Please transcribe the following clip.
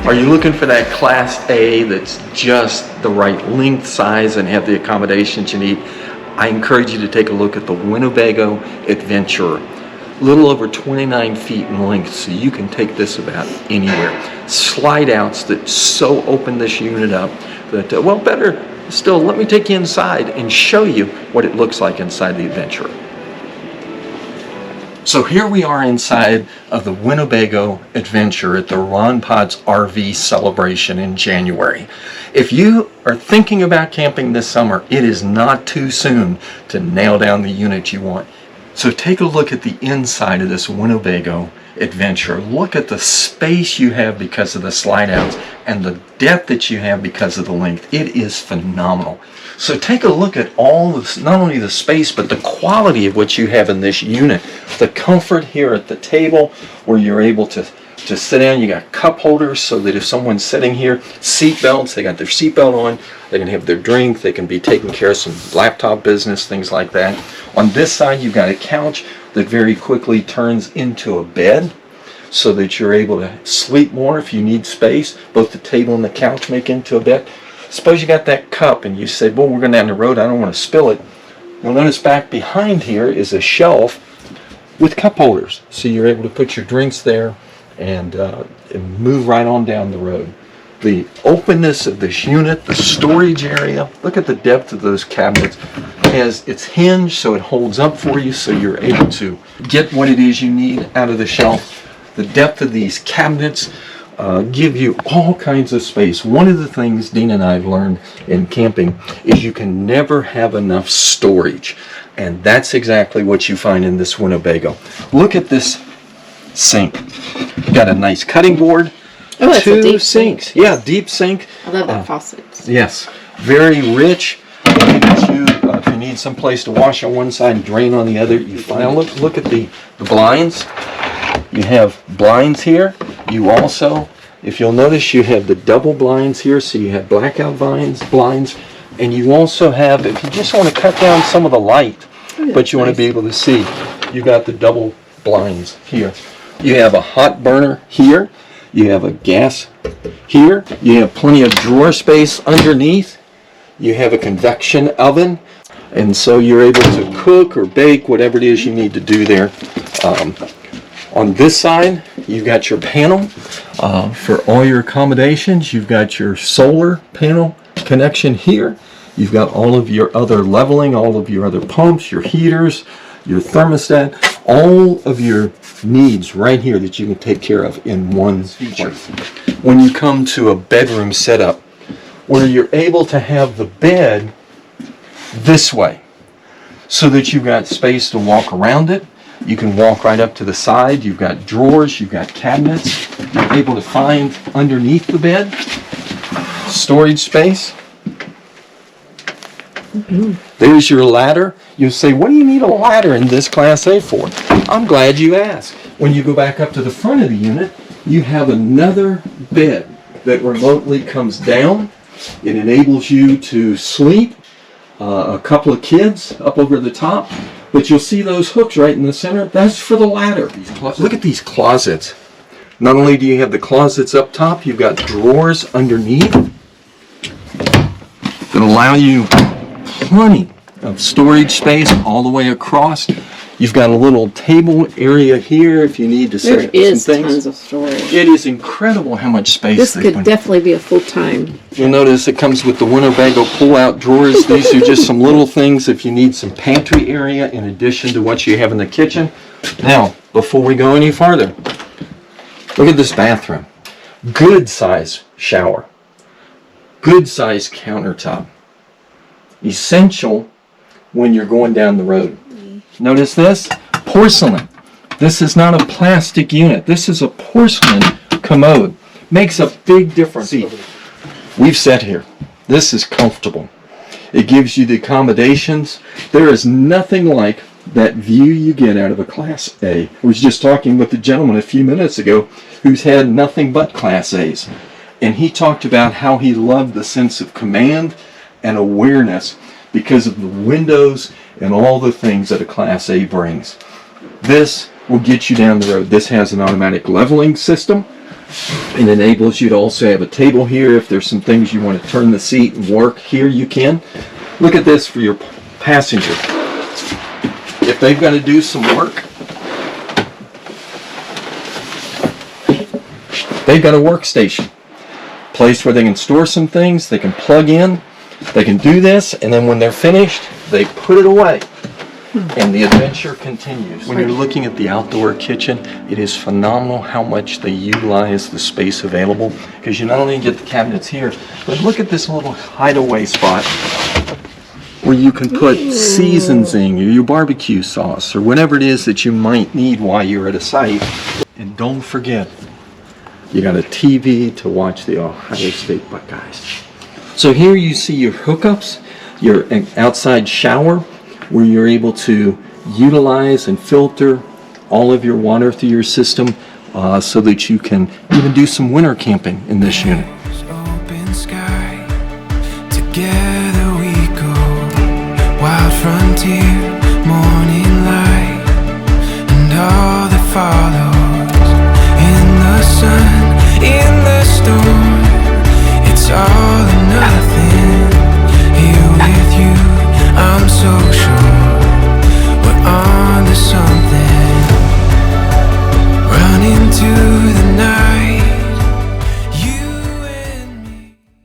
Are you looking for that Class A that's just the right length, size, and have the accommodations you need? I encourage you to take a look at the Winnebago Adventurer. A little over 29 feet in length, so you can take this about anywhere. Slide outs that so open this unit up that, well, better still, let me take you inside and show you what it looks like inside the Adventurer. So here we are inside of the Winnebago Adventure at the Ron Potts RV celebration in January. If you are thinking about camping this summer, it is not too soon to nail down the unit you want. So take a look at the inside of this Winnebago Adventure. Look at the space you have because of the slide outs and the depth that you have because of the length. It is phenomenal. So take a look at all this, not only the space, but the quality of what you have in this unit. The comfort here at the table where you're able to sit down. You got cup holders so that if someone's sitting here, seat belts, they got their seatbelt on, they can have their drink, they can be taking care of some laptop business, things like that. On this side, you've got a couch that very quickly turns into a bed so that you're able to sleep more if you need space. Both the table and the couch make into a bed. Suppose you got that cup and you said, well, we're going down the road, I don't want to spill it. You'll notice back behind here is a shelf with cup holders. So you're able to put your drinks there and move right on down the road. The openness of this unit, the storage area, look at the depth of those cabinets. It's hinged so it holds up for you so you're able to get what it is you need out of the shelf. The depth of these cabinets give you all kinds of space. One of the things Dean and I have learned in camping is you can never have enough storage, and that's exactly what you find in this Winnebago. Look at this sink. Got a nice cutting board. Oh, it's a deep sinks. Sink. Yeah, deep sink. I love that faucet. Yes, very rich. If you need some place to wash on one side and drain on the other, you find. Look at the blinds. You have blinds here. You also, if you'll notice, you have the double blinds here, so you have blackout blinds, and you also have, if you just want to cut down some of the light, but you want to be able to see, you got the double blinds here. You have a hot burner here. You have a gas here. You have plenty of drawer space underneath. You have a convection oven, and so you're able to cook or bake whatever it is you need to do there. On this side, you've got your panel for all your accommodations. You've got your solar panel connection here. You've got all of your other leveling, all of your other pumps, your heaters, your thermostat, all of your needs right here that you can take care of in one feature. When you come to a bedroom setup, where you're able to have the bed this way, so that you've got space to walk around it. You can walk right up to the side. You've got drawers, you've got cabinets. You're able to find underneath the bed storage space. There's your ladder. You say, what do you need a ladder in this Class A for? I'm glad you asked. When you go back up to the front of the unit, you have another bed that remotely comes down. It enables you to sleep. A couple of kids up over the top. But you'll see those hooks right in the center. That's for the ladder. Look at these closets. Not only do you have the closets up top, you've got drawers underneath that allow you plenty of storage space all the way across. You've got a little table area here if you need to set some things. There is tons of storage. It is incredible how much space this could definitely be a full-time. You'll notice it comes with the Winnebago pull-out drawers. These are just some little things if you need some pantry area in addition to what you have in the kitchen. Now, before we go any farther, look at this bathroom. Good size shower. Good size countertop. Essential when you're going down the road. Notice this, porcelain. This is not a plastic unit. This is a porcelain commode. Makes a big difference. See, we've sat here. This is comfortable. It gives you the accommodations. There is nothing like that view you get out of a Class A. I was just talking with a gentleman a few minutes ago who's had nothing but Class A's. And he talked about how he loved the sense of command and awareness because of the windows and all the things that a Class A brings. This will get you down the road. This has an automatic leveling system, It enables you to also have a table here. If there's some things you want to turn the seat and work here, you can. Look at this for your passenger. If they've got to do some work, they've got a workstation. Place where they can store some things, they can plug in, they can do this, and then when they're finished, they put it away. And the adventure continues. When you're looking at the outdoor kitchen, it is phenomenal how much they utilize the space available, because you not only get the cabinets here, but look at this little hideaway spot where you can put seasoning or your barbecue sauce or whatever it is that you might need while you're at a site. And don't forget, you got a TV to watch the Ohio State Buckeyes. So here you see your hookups, your outside shower, where you're able to utilize and filter all of your water through your system so that you can even do some winter camping in this unit. Open sky, together we go, wild frontier, morning.